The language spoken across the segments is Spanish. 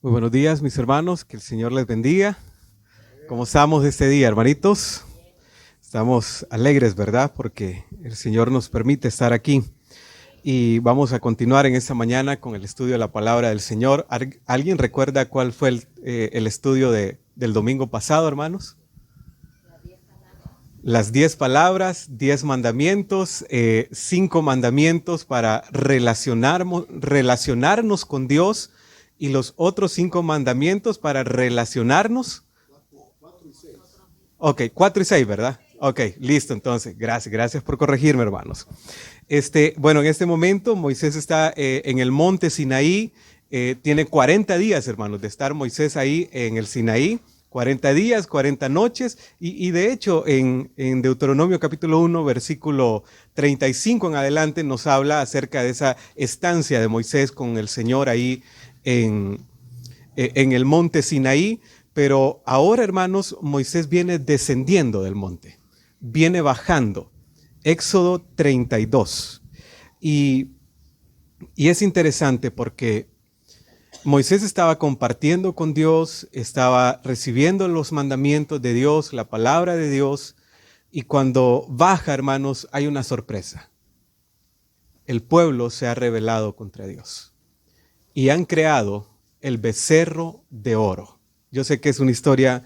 Muy buenos días, mis hermanos, que el Señor les bendiga. ¿Cómo estamos este día, hermanitos? Estamos alegres, ¿verdad? Porque el Señor nos permite estar aquí. Y vamos a continuar en esta mañana con el estudio de la palabra del Señor. ¿Alguien recuerda cuál fue el estudio del domingo pasado, hermanos? Las 10 palabras, 10 mandamientos, 5 mandamientos para relacionarnos con Dios y los otros 5 mandamientos para relacionarnos. 4 y 6. Ok, 4 y 6, ¿verdad? Ok, listo entonces. Gracias por corregirme, hermanos. Bueno, en este momento Moisés está en el monte Sinaí. Tiene 40 días, hermanos, de estar Moisés ahí en el Sinaí. 40 días, 40 noches, y de hecho en Deuteronomio capítulo 1, versículo 35 en adelante nos habla acerca de esa estancia de Moisés con el Señor ahí en el monte Sinaí. Pero ahora, hermanos, Moisés viene descendiendo del monte, viene bajando. Éxodo 32. Y es interesante porque Moisés estaba compartiendo con Dios, estaba recibiendo los mandamientos de Dios, la palabra de Dios, y cuando baja, hermanos, hay una sorpresa. El pueblo se ha rebelado contra Dios y han creado el becerro de oro. Yo sé que es una historia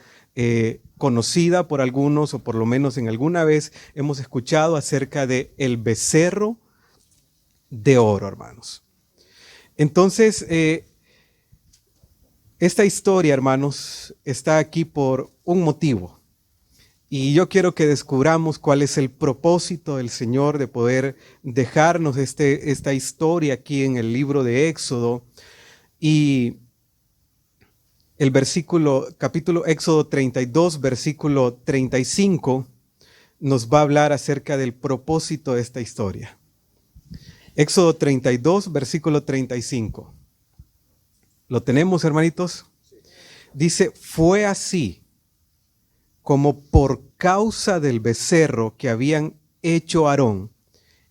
conocida por algunos, o por lo menos en alguna vez hemos escuchado acerca de el becerro de oro, hermanos. Entonces, esta historia, hermanos, está aquí por un motivo. Y yo quiero que descubramos cuál es el propósito del Señor de poder dejarnos esta historia aquí en el libro de Éxodo. Y el capítulo Éxodo 32, versículo 35, nos va a hablar acerca del propósito de esta historia. Éxodo 32, versículo 35. ¿Lo tenemos, hermanitos? Dice, fue así como por causa del becerro que habían hecho Aarón,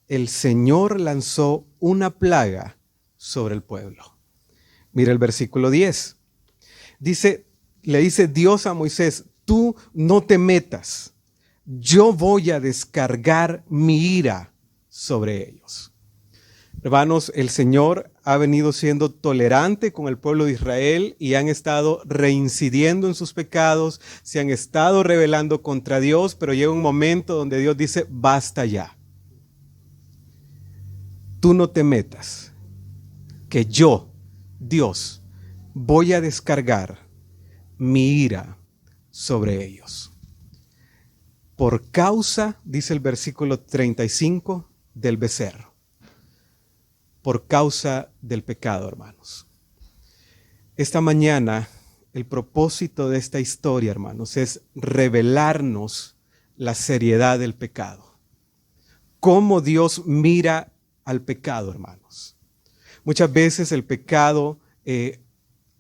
el Señor lanzó una plaga sobre el pueblo. Mira el versículo 10. Le dice Dios a Moisés, tú no te metas, yo voy a descargar mi ira sobre ellos. Hermanos, el Señor ha venido siendo tolerante con el pueblo de Israel y han estado reincidiendo en sus pecados, se han estado rebelando contra Dios, pero llega un momento donde Dios dice, basta ya. Tú no te metas, que yo, Dios, voy a descargar mi ira sobre ellos. Por causa, dice el versículo 35, del becerro. Por causa del pecado, hermanos. Esta mañana, el propósito de esta historia, hermanos, es revelarnos la seriedad del pecado. Cómo Dios mira al pecado, hermanos. Muchas veces el pecado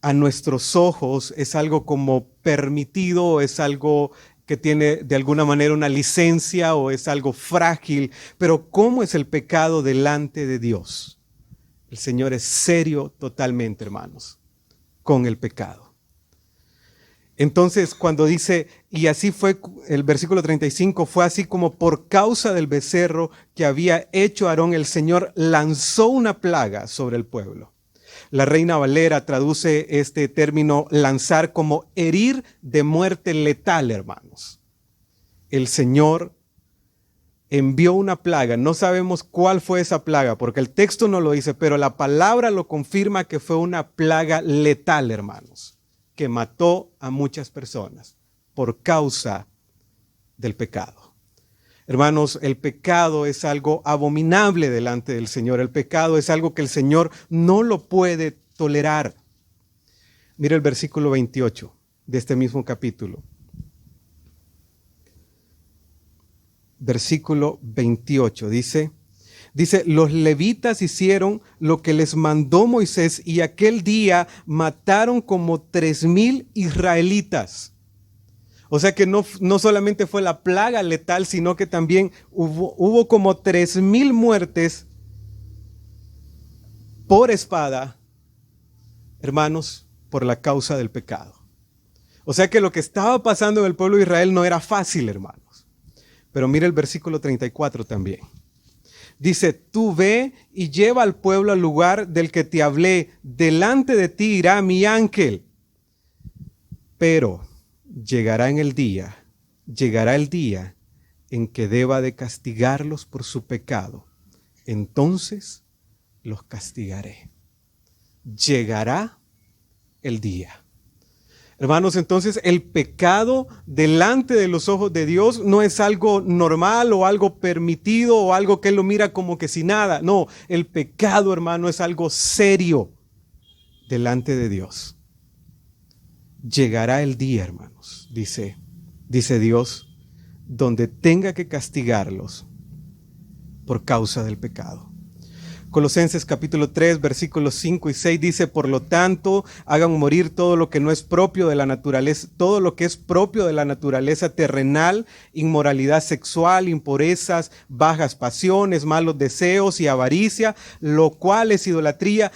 a nuestros ojos es algo como permitido, es algo que tiene de alguna manera una licencia o es algo frágil. Pero ¿cómo es el pecado delante de Dios? El Señor es serio totalmente, hermanos, con el pecado. Entonces, cuando dice, y así fue, el versículo 35, fue así como por causa del becerro que había hecho Aarón, el Señor lanzó una plaga sobre el pueblo. La Reina Valera traduce este término lanzar como herir de muerte letal, hermanos. El Señor envió una plaga, no sabemos cuál fue esa plaga, porque el texto no lo dice, pero la palabra lo confirma que fue una plaga letal, hermanos, que mató a muchas personas por causa del pecado. Hermanos, el pecado es algo abominable delante del Señor, el pecado es algo que el Señor no lo puede tolerar. Mira el versículo 28 de este mismo capítulo. Versículo 28 dice, los levitas hicieron lo que les mandó Moisés y aquel día mataron como 3,000 israelitas. O sea que no solamente fue la plaga letal, sino que también hubo como 3,000 muertes por espada, hermanos, por la causa del pecado. O sea que lo que estaba pasando en el pueblo de Israel no era fácil, hermanos. Pero mira el versículo 34 también. Dice, tú ve y lleva al pueblo al lugar del que te hablé. Delante de ti irá mi ángel. Pero llegará el día en que deba de castigarlos por su pecado. Entonces los castigaré. Llegará el día. Hermanos, entonces el pecado delante de los ojos de Dios no es algo normal o algo permitido o algo que Él lo mira como que si nada. No, el pecado, hermano, es algo serio delante de Dios. Llegará el día, hermanos, dice Dios, donde tenga que castigarlos por causa del pecado. Colosenses capítulo 3, versículos 5 y 6 dice, por lo tanto, hagan morir todo lo que no es propio de la naturaleza, todo lo que es propio de la naturaleza terrenal, inmoralidad sexual, impurezas, bajas pasiones, malos deseos y avaricia, lo cual es idolatría.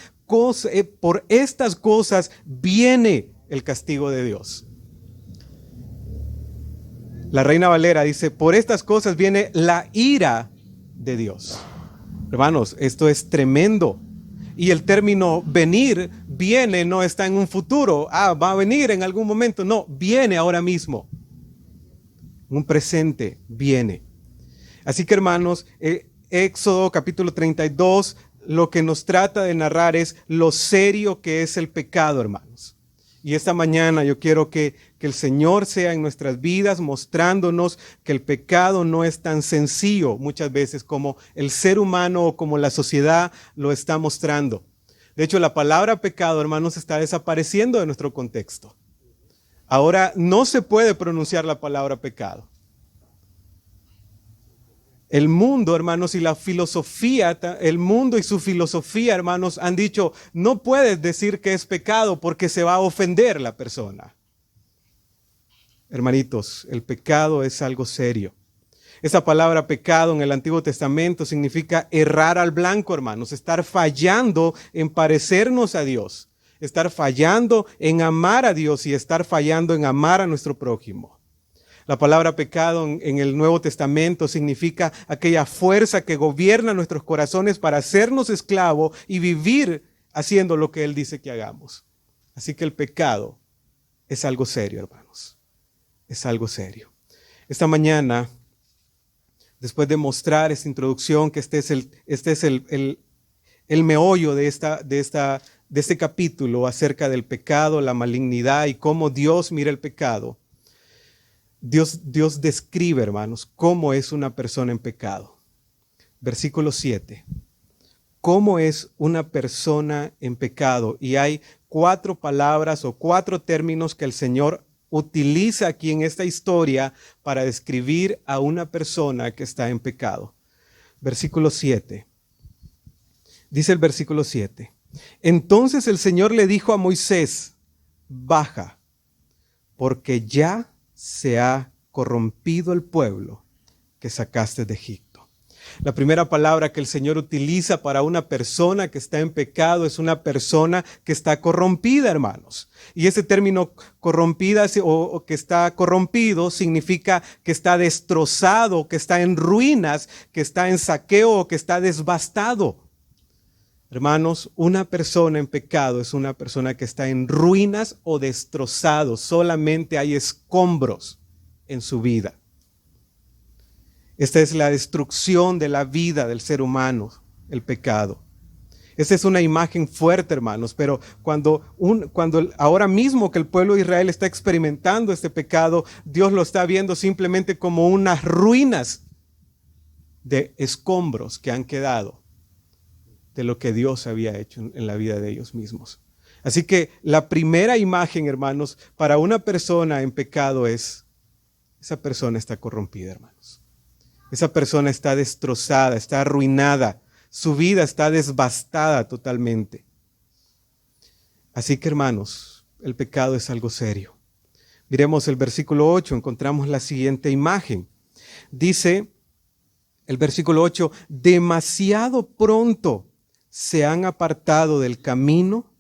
Por estas cosas viene el castigo de Dios. La Reina Valera dice, por estas cosas viene la ira de Dios. Hermanos, esto es tremendo. Y el término venir, viene, no está en un futuro. Va a venir en algún momento. No, viene ahora mismo. Un presente, viene. Así que, hermanos, Éxodo capítulo 32, lo que nos trata de narrar es lo serio que es el pecado, hermanos. Y esta mañana yo quiero que el Señor sea en nuestras vidas mostrándonos que el pecado no es tan sencillo muchas veces como el ser humano o como la sociedad lo está mostrando. De hecho, la palabra pecado, hermanos, está desapareciendo de nuestro contexto. Ahora no se puede pronunciar la palabra pecado. El mundo, hermanos, y la filosofía, el mundo y su filosofía, hermanos, han dicho, no puedes decir que es pecado porque se va a ofender la persona. Hermanitos, el pecado es algo serio. Esa palabra pecado en el Antiguo Testamento significa errar al blanco, hermanos, estar fallando en parecernos a Dios, estar fallando en amar a Dios y estar fallando en amar a nuestro prójimo. La palabra pecado en el Nuevo Testamento significa aquella fuerza que gobierna nuestros corazones para hacernos esclavos y vivir haciendo lo que Él dice que hagamos. Así que el pecado es algo serio, hermanos. Es algo serio. Esta mañana, después de mostrar esta introducción, que este es el meollo de este capítulo acerca del pecado, la malignidad y cómo Dios mira el pecado, Dios describe, hermanos, cómo es una persona en pecado. Versículo 7. ¿Cómo es una persona en pecado? Y hay 4 palabras o 4 términos que el Señor utiliza aquí en esta historia para describir a una persona que está en pecado. Versículo 7. Dice el versículo 7. Entonces el Señor le dijo a Moisés, baja, porque ya se ha corrompido el pueblo que sacaste de Egipto. La primera palabra que el Señor utiliza para una persona que está en pecado es una persona que está corrompida, hermanos. Y ese término corrompida o que está corrompido significa que está destrozado, que está en ruinas, que está en saqueo o que está devastado. Hermanos, una persona en pecado es una persona que está en ruinas o destrozado. Solamente hay escombros en su vida. Esta es la destrucción de la vida del ser humano, el pecado. Esta es una imagen fuerte, hermanos, pero cuando ahora mismo que el pueblo de Israel está experimentando este pecado, Dios lo está viendo simplemente como unas ruinas de escombros que han quedado de lo que Dios había hecho en la vida de ellos mismos. Así que la primera imagen, hermanos, para una persona en pecado es, esa persona está corrompida, hermanos. Esa persona está destrozada, está arruinada, su vida está devastada totalmente. Así que, hermanos, el pecado es algo serio. Miremos el versículo 8, encontramos la siguiente imagen. Dice el versículo 8, demasiado pronto se han apartado del camino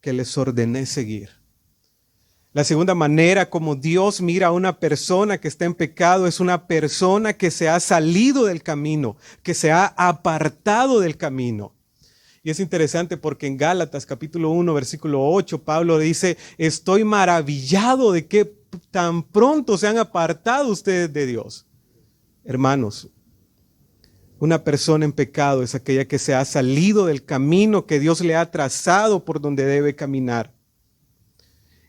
que les ordené seguir. La segunda manera como Dios mira a una persona que está en pecado es una persona que se ha salido del camino, que se ha apartado del camino. Y es interesante porque en Gálatas capítulo 1, versículo 8, Pablo dice, estoy maravillado de que tan pronto se han apartado ustedes de Dios. Hermanos, una persona en pecado es aquella que se ha salido del camino que Dios le ha trazado por donde debe caminar.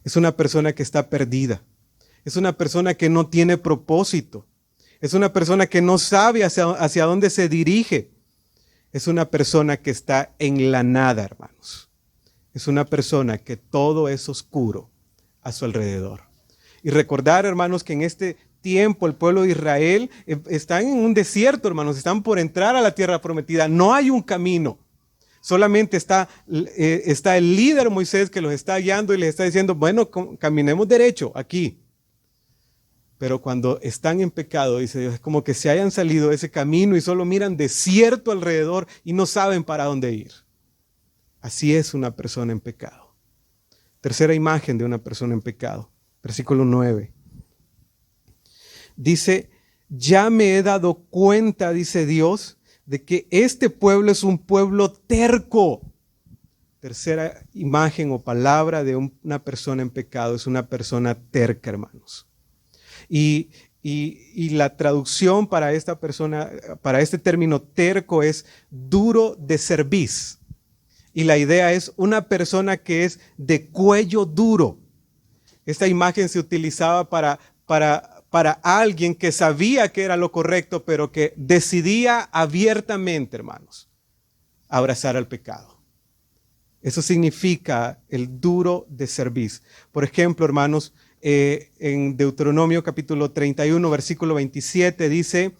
Es una persona que está perdida. Es una persona que no tiene propósito. Es una persona que no sabe hacia dónde se dirige. Es una persona que está en la nada, hermanos. Es una persona que todo es oscuro a su alrededor. Y recordar, hermanos, que en este tiempo el pueblo de Israel está en un desierto, hermanos. Están por entrar a la tierra prometida. No hay un camino. Solamente está el líder Moisés que los está guiando y les está diciendo, bueno, caminemos derecho aquí. Pero cuando están en pecado, dice Dios, es como que se hayan salido de ese camino y solo miran desierto alrededor y no saben para dónde ir. Así es una persona en pecado. Tercera imagen de una persona en pecado. Versículo 9. Dice, ya me he dado cuenta, dice Dios, de que este pueblo es un pueblo terco. Tercera imagen o palabra de una persona en pecado es una persona terca, hermanos. Y la traducción para esta persona, para este término terco es duro de cerviz. Y la idea es una persona que es de cuello duro. Esta imagen se utilizaba para alguien que sabía que era lo correcto, pero que decidía abiertamente, hermanos, abrazar al pecado. Eso significa el duro de cerviz. Por ejemplo, hermanos, en Deuteronomio capítulo 31, versículo 27 dice,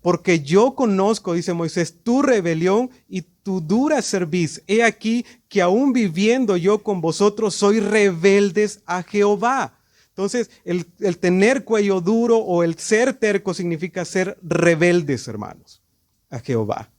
porque yo conozco, dice Moisés, tu rebelión y tu dura cerviz. He aquí que aún viviendo yo con vosotros soy rebeldes a Jehová. Entonces, el tener cuello duro o el ser terco significa ser rebeldes, hermanos, a Jehová.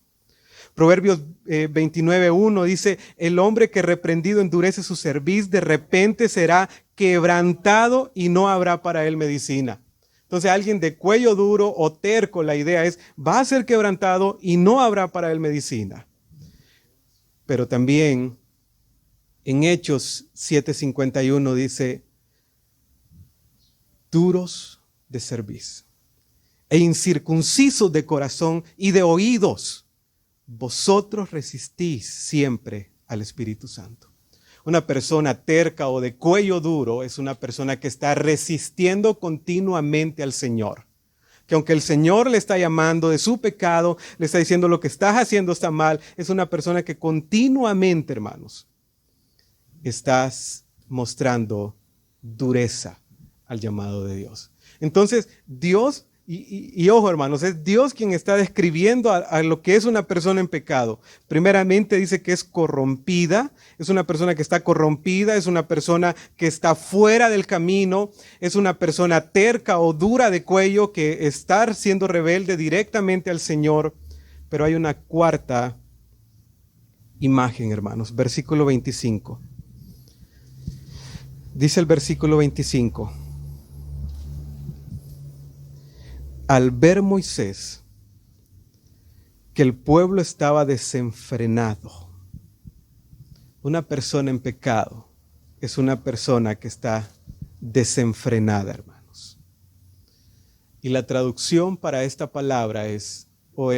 Proverbios 29:1 dice, el hombre que reprendido endurece su cerviz, de repente será quebrantado y no habrá para él medicina. Entonces, alguien de cuello duro o terco, la idea es, va a ser quebrantado y no habrá para él medicina. Pero también en Hechos 7:51 dice, duros de cerviz e incircuncisos de corazón y de oídos, vosotros resistís siempre al Espíritu Santo. Una persona terca o de cuello duro es una persona que está resistiendo continuamente al Señor. Que aunque el Señor le está llamando de su pecado, le está diciendo lo que estás haciendo está mal, es una persona que continuamente, hermanos, estás mostrando dureza al llamado de Dios. Entonces, Dios, y ojo hermanos, es Dios quien está describiendo a lo que es una persona en pecado. Primeramente dice que es corrompida, es una persona que está corrompida, es una persona que está fuera del camino, es una persona terca o dura de cuello que está siendo rebelde directamente al Señor. Pero hay una cuarta imagen, hermanos, versículo 25. Dice el versículo 25. Al ver Moisés que el pueblo estaba desenfrenado, una persona en pecado es una persona que está desenfrenada, hermanos. Y la traducción para esta palabra es, o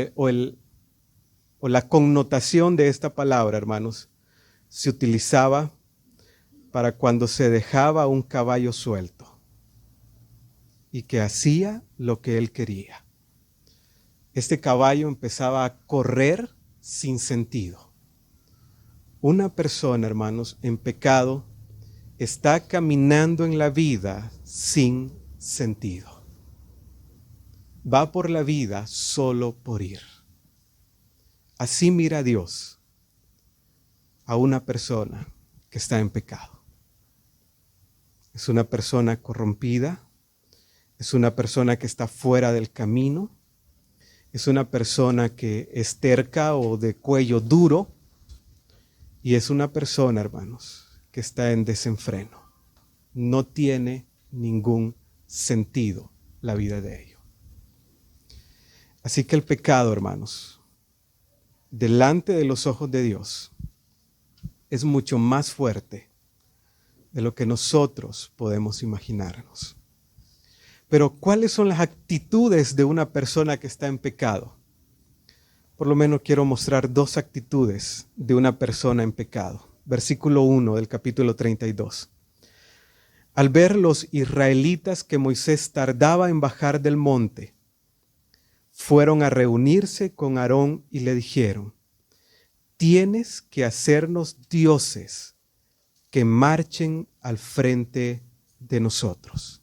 la connotación de esta palabra, hermanos, se utilizaba para cuando se dejaba un caballo suelto y que hacía lo que él quería. Este caballo empezaba a correr sin sentido. Una persona, hermanos, en pecado está caminando en la vida sin sentido. Va por la vida solo por ir. Así mira Dios a una persona que está en pecado. Es una persona corrompida. Es una persona que está fuera del camino. Es una persona que es terca o de cuello duro. Y es una persona, hermanos, que está en desenfreno. No tiene ningún sentido la vida de ellos. Así que el pecado, hermanos, delante de los ojos de Dios, es mucho más fuerte de lo que nosotros podemos imaginarnos. Pero, ¿cuáles son las actitudes de una persona que está en pecado? Por lo menos quiero mostrar dos actitudes de una persona en pecado. Versículo 1 del capítulo 32. Al ver los israelitas que Moisés tardaba en bajar del monte, fueron a reunirse con Aarón y le dijeron: tienes que hacernos dioses que marchen al frente de nosotros.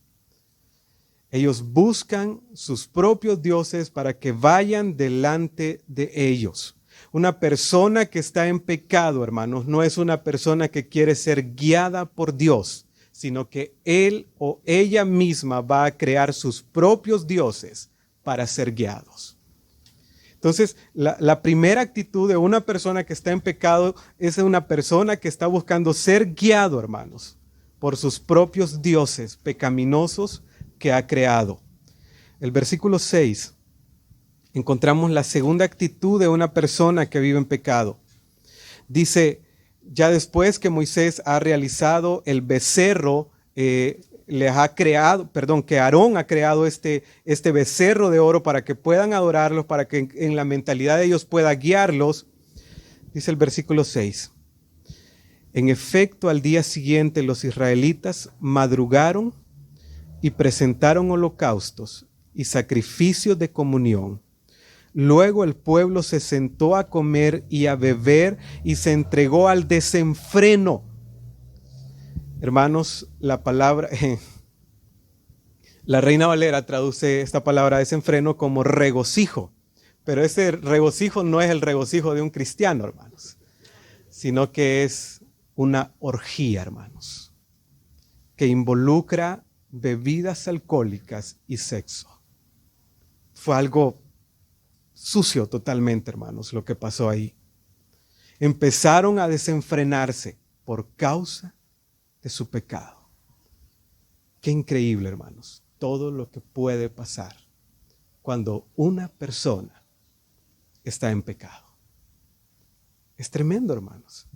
Ellos buscan sus propios dioses para que vayan delante de ellos. Una persona que está en pecado, hermanos, no es una persona que quiere ser guiada por Dios, sino que él o ella misma va a crear sus propios dioses para ser guiados. Entonces, la primera actitud de una persona que está en pecado es una persona que está buscando ser guiado, hermanos, por sus propios dioses pecaminosos que ha creado. El versículo 6, encontramos la segunda actitud de una persona que vive en pecado. Dice, ya después que Moisés ha realizado el becerro, que Aarón ha creado este becerro de oro para que puedan adorarlos, para que en la mentalidad de ellos pueda guiarlos. Dice el versículo 6, en efecto, al día siguiente los israelitas madrugaron y presentaron holocaustos y sacrificios de comunión. Luego el pueblo se sentó a comer y a beber y se entregó al desenfreno. Hermanos, la palabra, la Reina Valera traduce esta palabra desenfreno como regocijo, pero ese regocijo no es el regocijo de un cristiano, hermanos, sino que es una orgía, hermanos, que involucra bebidas alcohólicas y sexo. Fue algo sucio totalmente, hermanos, lo que pasó ahí. Empezaron a desenfrenarse por causa de su pecado. Qué increíble, hermanos, todo lo que puede pasar cuando una persona está en pecado. Es tremendo, hermanos.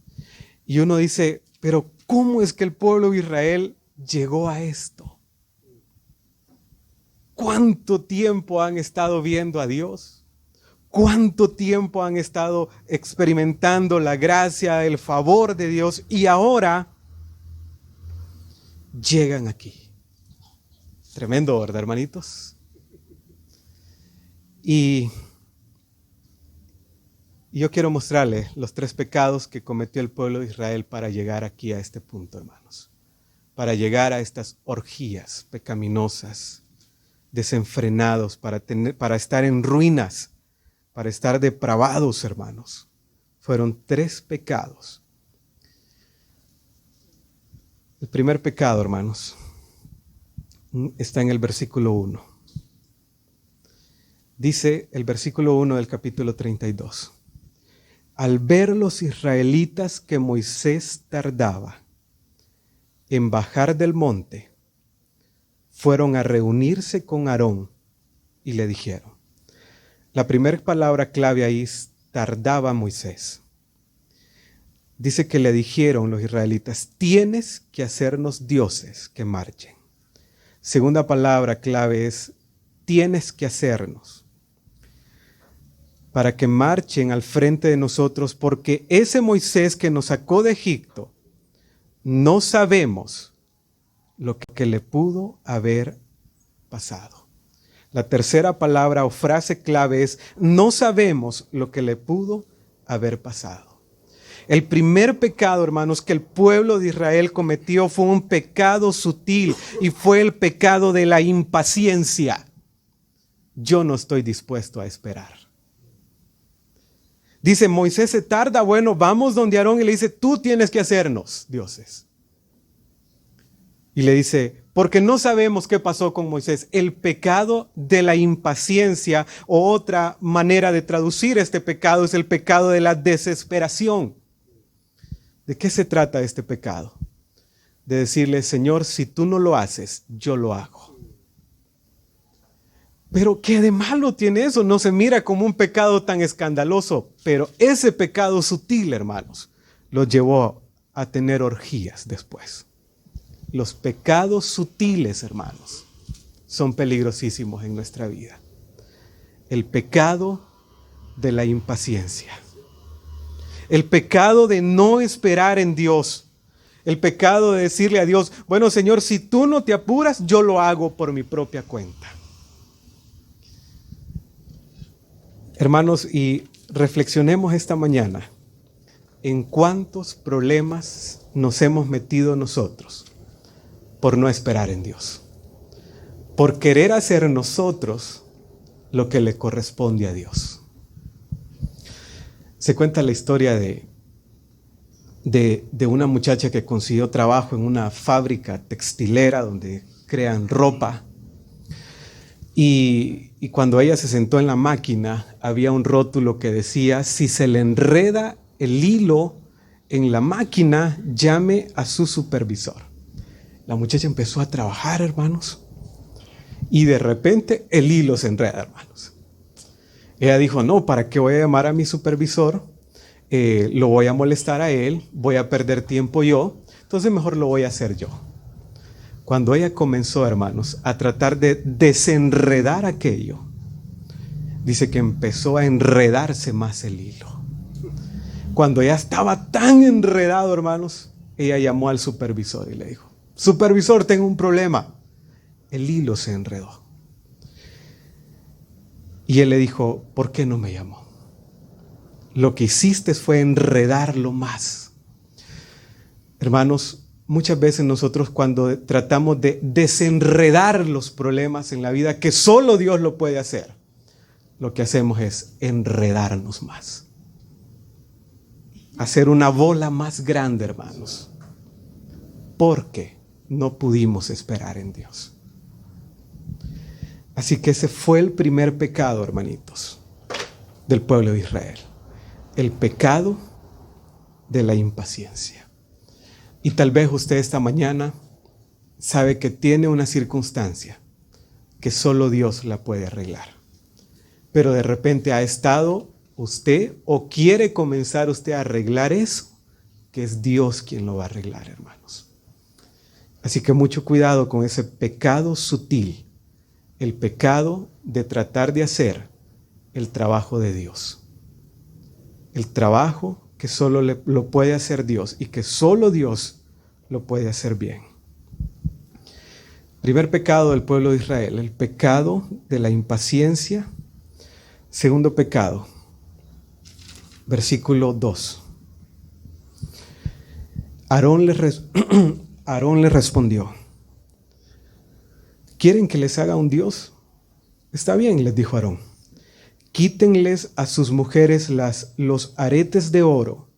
Y uno dice, pero ¿cómo es que el pueblo de Israel llegó a esto? ¿Cuánto tiempo han estado viendo a Dios? ¿Cuánto tiempo han estado experimentando la gracia, el favor de Dios? Y ahora llegan aquí. Tremendo, ¿verdad, hermanitos? Y yo quiero mostrarles los 3 pecados que cometió el pueblo de Israel para llegar aquí a este punto, hermanos. Para llegar a estas orgías pecaminosas, desenfrenados, para estar en ruinas, para estar depravados, hermanos. Fueron 3 pecados. El primer pecado, hermanos, está en el versículo 1. Dice el versículo 1 del capítulo 32. Al ver los israelitas que Moisés tardaba en bajar del monte, fueron a reunirse con Aarón y le dijeron. La primera palabra clave ahí es tardaba Moisés. Dice que le dijeron los israelitas, tienes que hacernos dioses que marchen. Segunda palabra clave es, tienes que hacernos para que marchen al frente de nosotros, porque ese Moisés que nos sacó de Egipto, no sabemos lo que le pudo haber pasado. La tercera palabra o frase clave es, no sabemos lo que le pudo haber pasado. El primer pecado, hermanos, que el pueblo de Israel cometió fue un pecado sutil y fue el pecado de la impaciencia. Yo no estoy dispuesto a esperar. Dice, Moisés se tarda, bueno, vamos donde Aarón y le dice, tú tienes que hacernos dioses. Y le dice, porque no sabemos qué pasó con Moisés. El pecado de la impaciencia, o otra manera de traducir este pecado, es el pecado de la desesperación. ¿De qué se trata este pecado? De decirle, Señor, si tú no lo haces, yo lo hago. Pero ¿qué de malo tiene eso? No se mira como un pecado tan escandaloso, pero ese pecado sutil, hermanos, lo llevó a tener orgías después. Los pecados sutiles, hermanos, son peligrosísimos en nuestra vida. El pecado de la impaciencia. El pecado de no esperar en Dios. El pecado de decirle a Dios, bueno, Señor, si tú no te apuras, yo lo hago por mi propia cuenta. Hermanos, y reflexionemos esta mañana en cuántos problemas nos hemos metido nosotros por no esperar en Dios. Por querer hacer nosotros lo que le corresponde a Dios. Se cuenta la historia de una muchacha que consiguió trabajo en una fábrica textilera donde crean ropa. Y cuando ella se sentó en la máquina, había un rótulo que decía, si se le enreda el hilo en la máquina, llame a su supervisor. La muchacha empezó a trabajar, hermanos, y de repente el hilo se enreda, hermanos. Ella dijo, no, ¿para qué voy a llamar a mi supervisor? Lo voy a molestar a él, voy a perder tiempo yo, entonces mejor lo voy a hacer yo. Cuando ella comenzó, hermanos, a tratar de desenredar aquello, dice que empezó a enredarse más el hilo. Cuando ya estaba tan enredado, hermanos, ella llamó al supervisor y le dijo, supervisor, tengo un problema. El hilo se enredó. Y él le dijo, ¿por qué no me llamó? Lo que hiciste fue enredarlo más. Hermanos, muchas veces nosotros cuando tratamos de desenredar los problemas en la vida, que solo Dios lo puede hacer, lo que hacemos es enredarnos más. Hacer una bola más grande, hermanos. Porque no pudimos esperar en Dios. Así que ese fue el primer pecado, hermanitos, del pueblo de Israel. El pecado de la impaciencia. Y tal vez usted esta mañana sabe que tiene una circunstancia que solo Dios la puede arreglar. Pero de repente ha estado usted o quiere comenzar usted a arreglar eso, que es Dios quien lo va a arreglar, hermanos. Así que mucho cuidado con ese pecado sutil, el pecado de tratar de hacer el trabajo de Dios. El trabajo que solo lo puede hacer Dios y que solo Dios lo puede hacer bien. Primer pecado del pueblo de Israel, el pecado de la impaciencia. Segundo pecado, versículo 2. Aarón le respondió, ¿quieren que les haga un Dios? Está bien, les dijo Aarón. Quítenles a sus mujeres los aretes de oro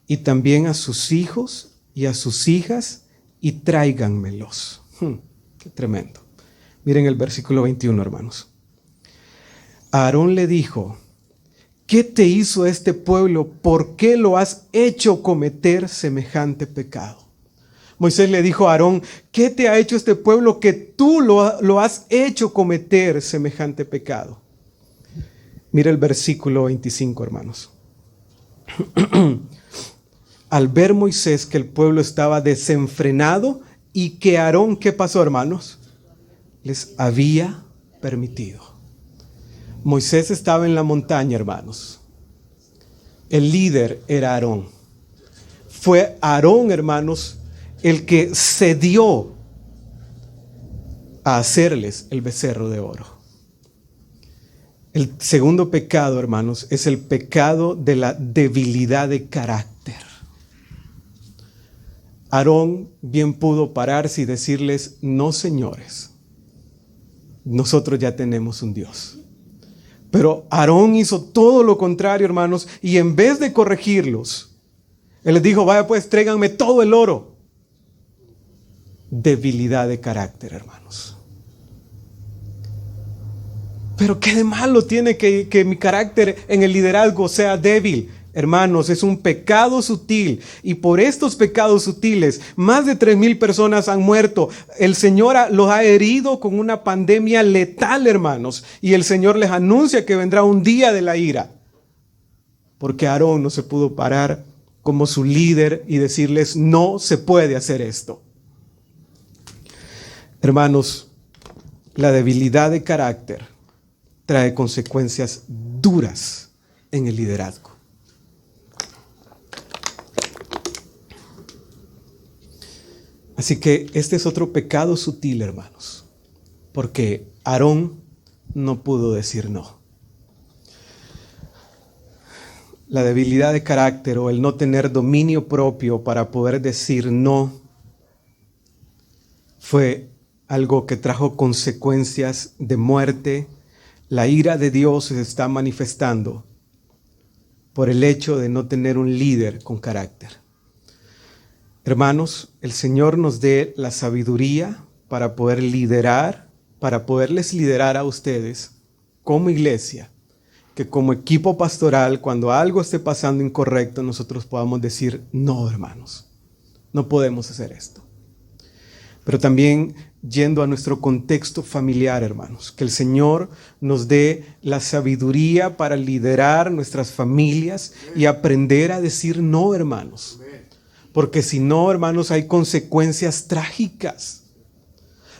y también a sus hijos y a sus hijas y tráiganmelos. Qué tremendo. Miren el versículo 21, hermanos. Aarón le dijo, ¿qué te hizo este pueblo? ¿Por qué lo has hecho cometer semejante pecado? Moisés le dijo a Aarón, ¿qué te ha hecho este pueblo que tú lo has hecho cometer semejante pecado? Mira el versículo 25, hermanos. Al ver Moisés que el pueblo estaba desenfrenado y que Aarón, ¿qué pasó, hermanos? Les había permitido. Moisés estaba en la montaña, hermanos. El líder era Aarón. Fue Aarón, hermanos, el que cedió a hacerles el becerro de oro. El segundo pecado, hermanos, es el pecado de la debilidad de carácter. Aarón bien pudo pararse y decirles, no, señores, nosotros ya tenemos un Dios. Pero Aarón hizo todo lo contrario, hermanos, y en vez de corregirlos, él les dijo, vaya pues, tráiganme todo el oro. Debilidad de carácter, hermanos. Pero qué de malo tiene que mi carácter en el liderazgo sea débil. Hermanos, es un pecado sutil, y por estos pecados sutiles más de 3,000 personas han muerto. El Señor los ha herido con una pandemia letal, hermanos, y el Señor les anuncia que vendrá un día de la ira, porque Aarón no se pudo parar como su líder y decirles: no se puede hacer esto. Hermanos, la debilidad de carácter trae consecuencias duras en el liderazgo. Así que este es otro pecado sutil, hermanos, porque Aarón no pudo decir no. La debilidad de carácter o el no tener dominio propio para poder decir no fue algo que trajo consecuencias de muerte. La ira de Dios se está manifestando por el hecho de no tener un líder con carácter. Hermanos, el Señor nos dé la sabiduría para poder liderar, para poderles liderar a ustedes como iglesia, que como equipo pastoral, cuando algo esté pasando incorrecto, nosotros podamos decir: no, hermanos, no podemos hacer esto. Pero también yendo a nuestro contexto familiar, hermanos, que el Señor nos dé la sabiduría para liderar nuestras familias y aprender a decir no, hermanos. Porque si no, hermanos, hay consecuencias trágicas.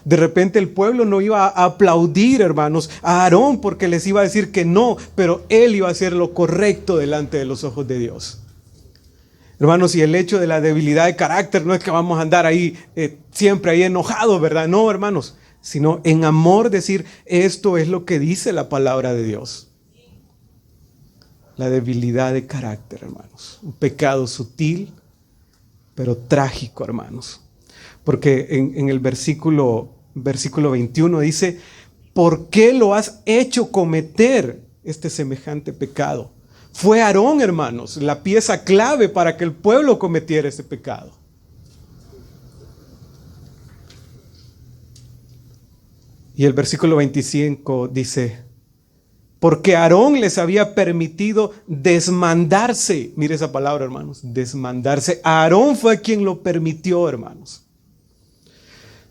De repente el pueblo no iba a aplaudir, hermanos, a Aarón porque les iba a decir que no, pero él iba a hacer lo correcto delante de los ojos de Dios. Hermanos, y el hecho de la debilidad de carácter no es que vamos a andar ahí siempre ahí enojados, ¿verdad? No, hermanos, sino en amor decir: esto es lo que dice la palabra de Dios. La debilidad de carácter, hermanos, un pecado sutil, pero trágico, hermanos. Porque en el versículo 21 dice: ¿por qué lo has hecho cometer este semejante pecado? Fue Aarón, hermanos, la pieza clave para que el pueblo cometiera ese pecado. Y el versículo 25 dice: porque Aarón les había permitido desmandarse. Mire esa palabra, hermanos, desmandarse. Aarón fue quien lo permitió, hermanos.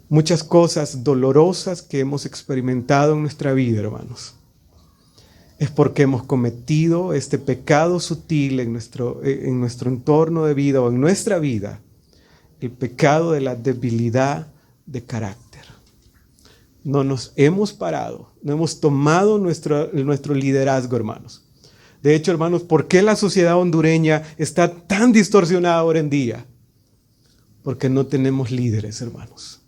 Muchas cosas dolorosas que hemos experimentado en nuestra vida, hermanos, es porque hemos cometido este pecado sutil en nuestro entorno de vida o en nuestra vida, el pecado de la debilidad de carácter. No nos hemos parado, no hemos tomado nuestro liderazgo, hermanos. De hecho, hermanos, ¿por qué la sociedad hondureña está tan distorsionada ahora en día? Porque no tenemos líderes, hermanos,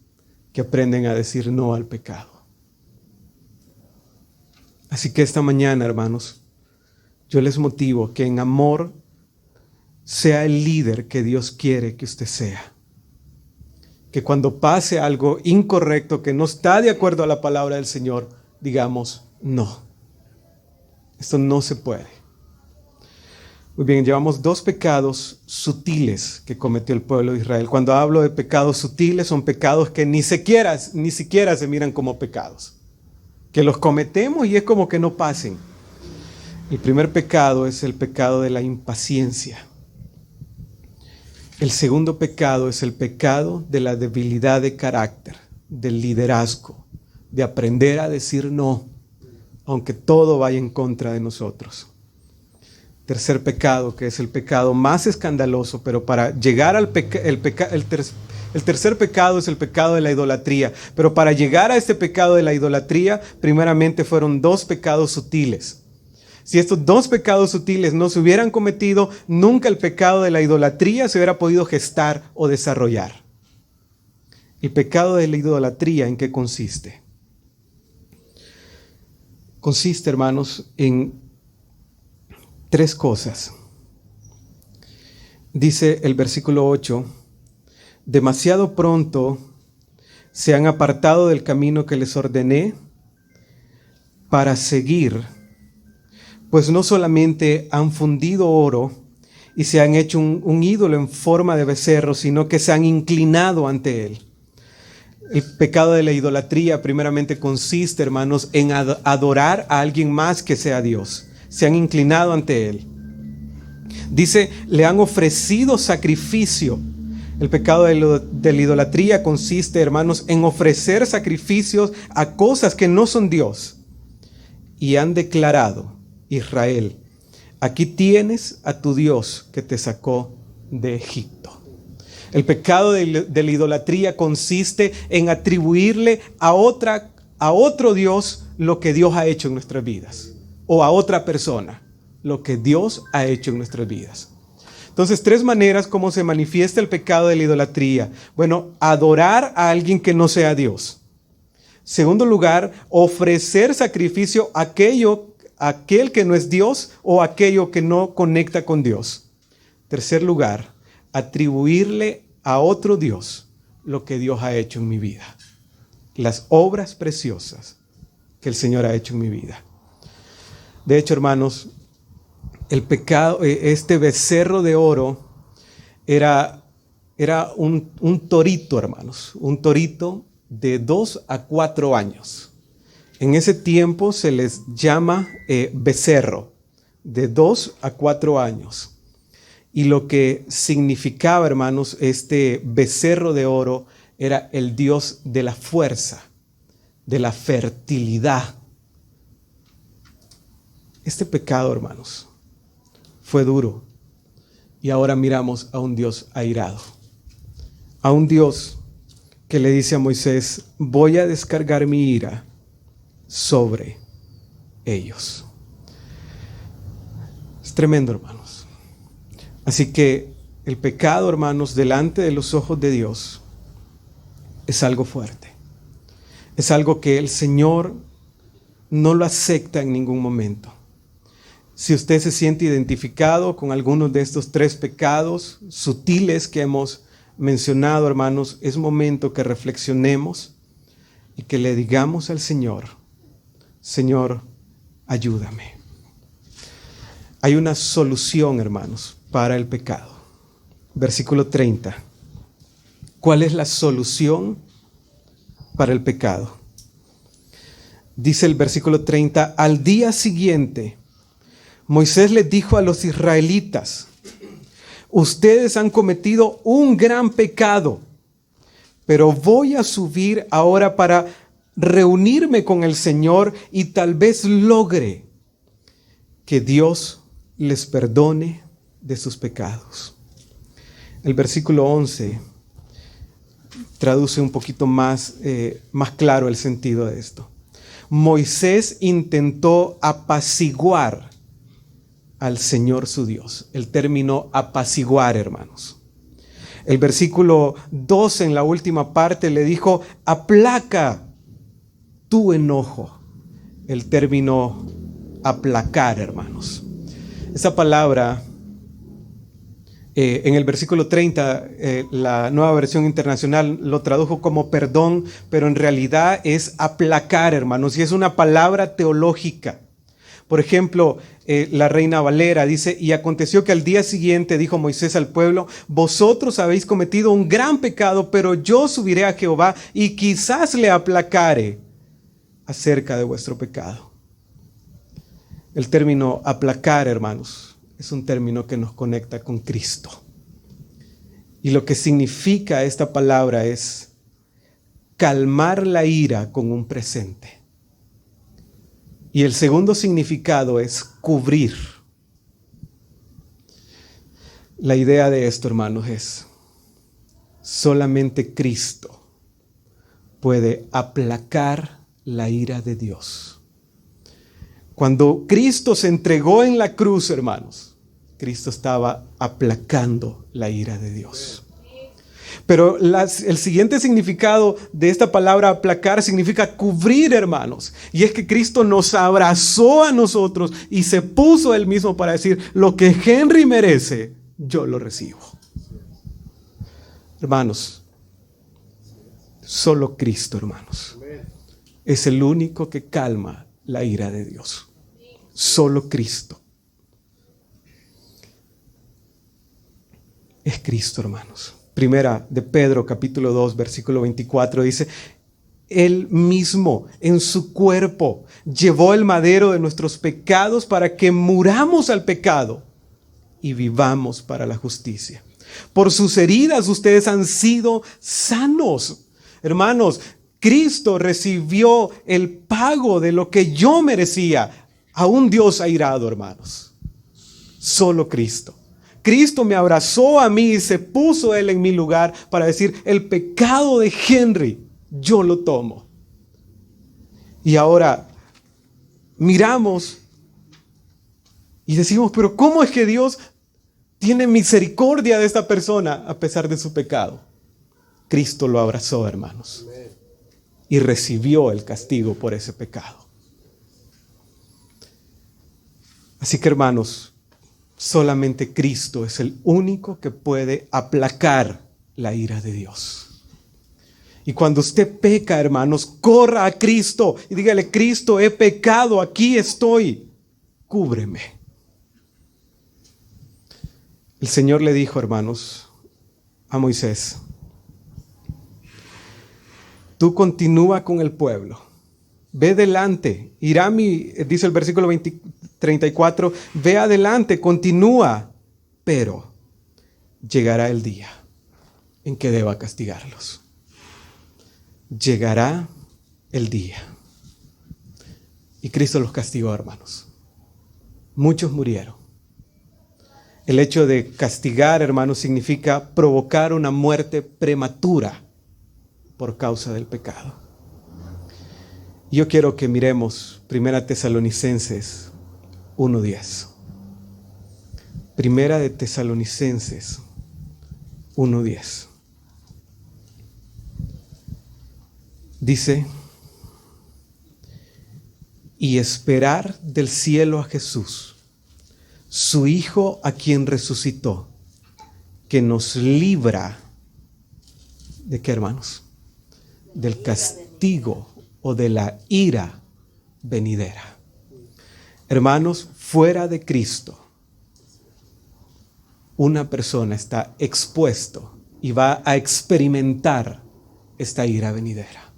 que aprenden a decir no al pecado. Así que esta mañana, hermanos, yo les motivo que en amor sea el líder que Dios quiere que usted sea. Que cuando pase algo incorrecto, que no está de acuerdo a la palabra del Señor, digamos: no, esto no se puede. Muy bien, llevamos 2 pecados sutiles que cometió el pueblo de Israel. Cuando hablo de pecados sutiles, son pecados que ni siquiera se miran como pecados, que los cometemos y es como que no pasen. El primer pecado es el pecado de la impaciencia. El segundo pecado es el pecado de la debilidad de carácter, del liderazgo, de aprender a decir no, aunque todo vaya en contra de nosotros. Tercer pecado, que es el pecado más escandaloso, pero para llegar al el tercer pecado es el pecado de la idolatría. Pero para llegar a este pecado de la idolatría, primeramente fueron 2 pecados sutiles. Si estos 2 pecados sutiles no se hubieran cometido, nunca el pecado de la idolatría se hubiera podido gestar o desarrollar. El pecado de la idolatría, ¿en qué consiste? Consiste, hermanos, en 3 cosas. Dice el versículo 8: demasiado pronto se han apartado del camino que les ordené para seguir, pues no solamente han fundido oro y se han hecho un ídolo en forma de becerro, sino que se han inclinado ante él. El pecado de la idolatría primeramente consiste, hermanos, en adorar a alguien más que sea Dios. Se han inclinado ante él. Dice, le han ofrecido sacrificio. El pecado de la idolatría consiste, hermanos, en ofrecer sacrificios a cosas que no son Dios. Y han declarado, Israel, aquí tienes a tu Dios que te sacó de Egipto. El pecado de la idolatría consiste en atribuirle a otro Dios lo que Dios ha hecho en nuestras vidas, o a otra persona lo que Dios ha hecho en nuestras vidas. Entonces, 3 maneras como se manifiesta el pecado de la idolatría. Bueno, adorar a alguien que no sea Dios. Segundo lugar, ofrecer sacrificio a aquel que no es Dios o aquello que no conecta con Dios. Tercer lugar, atribuirle a otro Dios lo que Dios ha hecho en mi vida. Las obras preciosas que el Señor ha hecho en mi vida. De hecho, hermanos, el pecado, este becerro de oro era un torito, hermanos, un torito de 2 a 4 años. En ese tiempo se les llama becerro, de 2 a 4 años. Y lo que significaba, hermanos, este becerro de oro era el Dios de la fuerza, de la fertilidad. Este pecado, hermanos, fue duro. Y ahora miramos a un Dios airado. A un Dios que le dice a Moisés, voy a descargar mi ira sobre ellos. Es tremendo, hermanos. Así que el pecado, hermanos, delante de los ojos de Dios es algo fuerte. Es algo que el Señor no lo acepta en ningún momento. Si usted se siente identificado con algunos de estos 3 pecados sutiles que hemos mencionado, hermanos, es momento que reflexionemos y que le digamos al Señor, Señor, ayúdame. Hay una solución, hermanos, para el pecado. Versículo 30. ¿Cuál es la solución para el pecado? Dice el versículo 30, al día siguiente, Moisés les dijo a los israelitas, ustedes han cometido un gran pecado, pero voy a subir ahora para reunirme con el Señor y tal vez logre que Dios les perdone de sus pecados. El versículo 11 traduce un poquito más claro el sentido de esto. Moisés intentó apaciguar al Señor su Dios. El término apaciguar, hermanos. El versículo 12 en la última parte le dijo, aplaca tu enojo. El término aplacar, hermanos. Esa palabra, en el versículo 30, la Nueva Versión Internacional lo tradujo como perdón, pero en realidad es aplacar, hermanos, y es una palabra teológica. Por ejemplo, la Reina Valera dice, y aconteció que al día siguiente dijo Moisés al pueblo, vosotros habéis cometido un gran pecado, pero yo subiré a Jehová y quizás le aplacare acerca de vuestro pecado. El término aplacar, hermanos, es un término que nos conecta con Cristo. Y lo que significa esta palabra es calmar la ira con un presente. Y el segundo significado es cubrir. La idea de esto, hermanos, es solamente Cristo puede aplacar la ira de Dios. Cuando Cristo se entregó en la cruz, hermanos, Cristo estaba aplacando la ira de Dios. Pero el siguiente significado de esta palabra aplacar significa cubrir, hermanos. Y es que Cristo nos abrazó a nosotros y se puso él mismo para decir, lo que Henry merece, yo lo recibo. Hermanos, solo Cristo, hermanos, es el único que calma la ira de Dios. Solo Cristo. Es Cristo, hermanos. Primera de Pedro, capítulo 2, versículo 24, dice, Él mismo en su cuerpo llevó el madero de nuestros pecados para que muramos al pecado y vivamos para la justicia. Por sus heridas ustedes han sido sanos. Hermanos, Cristo recibió el pago de lo que yo merecía. A un Dios airado, hermanos. Solo Cristo. Cristo me abrazó a mí y se puso Él en mi lugar para decir, el pecado de Henry, yo lo tomo. Y ahora miramos y decimos, pero ¿cómo es que Dios tiene misericordia de esta persona a pesar de su pecado? Cristo lo abrazó, hermanos, y recibió el castigo por ese pecado. Así que, hermanos, solamente Cristo es el único que puede aplacar la ira de Dios. Y cuando usted peca, hermanos, corra a Cristo y dígale, Cristo, he pecado, aquí estoy, cúbreme. El Señor le dijo, hermanos, a Moisés, tú continúa con el pueblo, ve delante, dice el versículo 34, ve adelante, continúa, pero llegará el día en que deba castigarlos. Llegará el día. Y Cristo los castigó, hermanos. Muchos murieron. El hecho de castigar, hermanos, significa provocar una muerte prematura por causa del pecado. Yo quiero que miremos 1 Tesalonicenses 1:10. 1 Tesalonicenses 1:10. Dice, y esperar del cielo a Jesús, su Hijo a quien resucitó, que nos libra, ¿de qué, hermanos? Del castigo o de la ira venidera. Hermanos, fuera de Cristo, una persona está expuesto y va a experimentar esta ira venidera.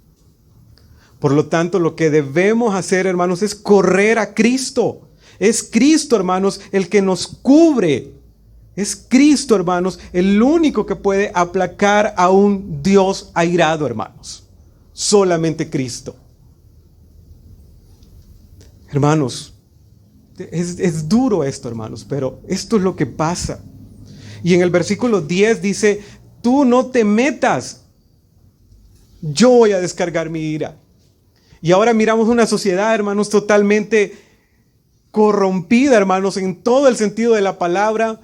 Por lo tanto, lo que debemos hacer, hermanos, es correr a Cristo. Es Cristo, hermanos, el que nos cubre. Es Cristo, hermanos, el único que puede aplacar a un Dios airado, hermanos. Solamente Cristo. Hermanos, es duro esto, hermanos, pero esto es lo que pasa. Y en el versículo 10 dice, tú no te metas, yo voy a descargar mi ira. Y ahora miramos una sociedad, hermanos, totalmente corrompida, hermanos, en todo el sentido de la palabra.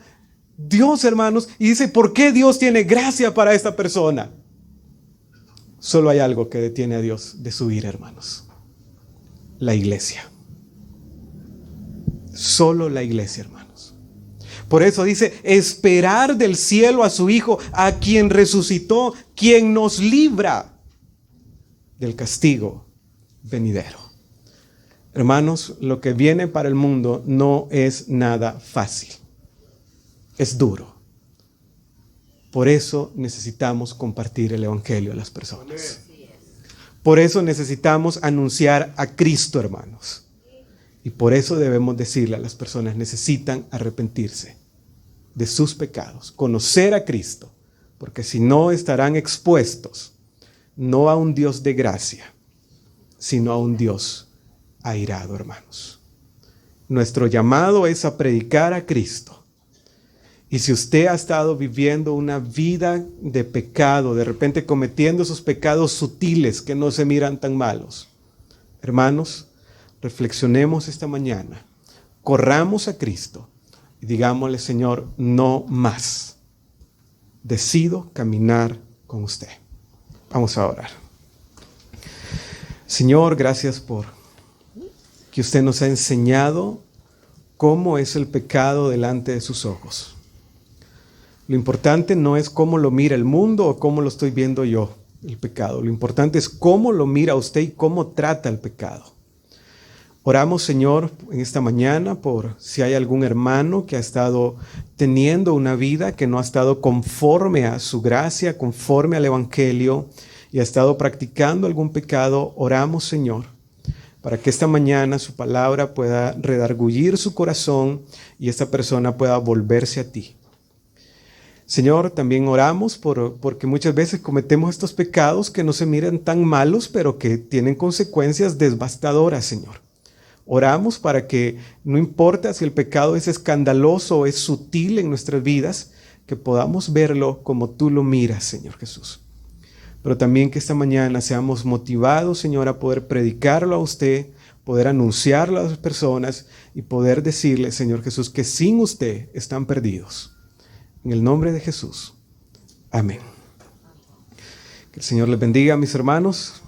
Dios, hermanos, y dice, ¿por qué Dios tiene gracia para esta persona? Solo hay algo que detiene a Dios de su ira, hermanos. La iglesia. Solo la iglesia, hermanos. Por eso dice, esperar del cielo a su Hijo, a quien resucitó, quien nos libra del castigo venidero. Hermanos, lo que viene para el mundo no es nada fácil. Es duro. Por eso necesitamos compartir el evangelio a las personas. Por eso necesitamos anunciar a Cristo, hermanos. Y por eso debemos decirle a las personas, necesitan arrepentirse de sus pecados, conocer a Cristo, porque si no estarán expuestos no a un Dios de gracia, sino a un Dios airado, hermanos. Nuestro llamado es a predicar a Cristo. Y si usted ha estado viviendo una vida de pecado, de repente cometiendo esos pecados sutiles que no se miran tan malos, hermanos, reflexionemos esta mañana, corramos a Cristo y digámosle, Señor, no más. Decido caminar con usted. Vamos a orar. Señor, gracias por que usted nos ha enseñado cómo es el pecado delante de sus ojos. Lo importante no es cómo lo mira el mundo o cómo lo estoy viendo yo, el pecado. Lo importante es cómo lo mira usted y cómo trata el pecado. Oramos, Señor, en esta mañana por si hay algún hermano que ha estado teniendo una vida que no ha estado conforme a su gracia, conforme al Evangelio, y ha estado practicando algún pecado. Oramos, Señor, para que esta mañana su palabra pueda redargullir su corazón y esta persona pueda volverse a ti. Señor, también oramos porque muchas veces cometemos estos pecados que no se miran tan malos, pero que tienen consecuencias devastadoras, Señor. Oramos para que no importa si el pecado es escandaloso o es sutil en nuestras vidas, que podamos verlo como tú lo miras, Señor Jesús. Pero también que esta mañana seamos motivados, Señor, a poder predicarlo a usted, poder anunciarlo a las personas y poder decirle, Señor Jesús, que sin usted están perdidos. En el nombre de Jesús. Amén. Que el Señor les bendiga, mis hermanos.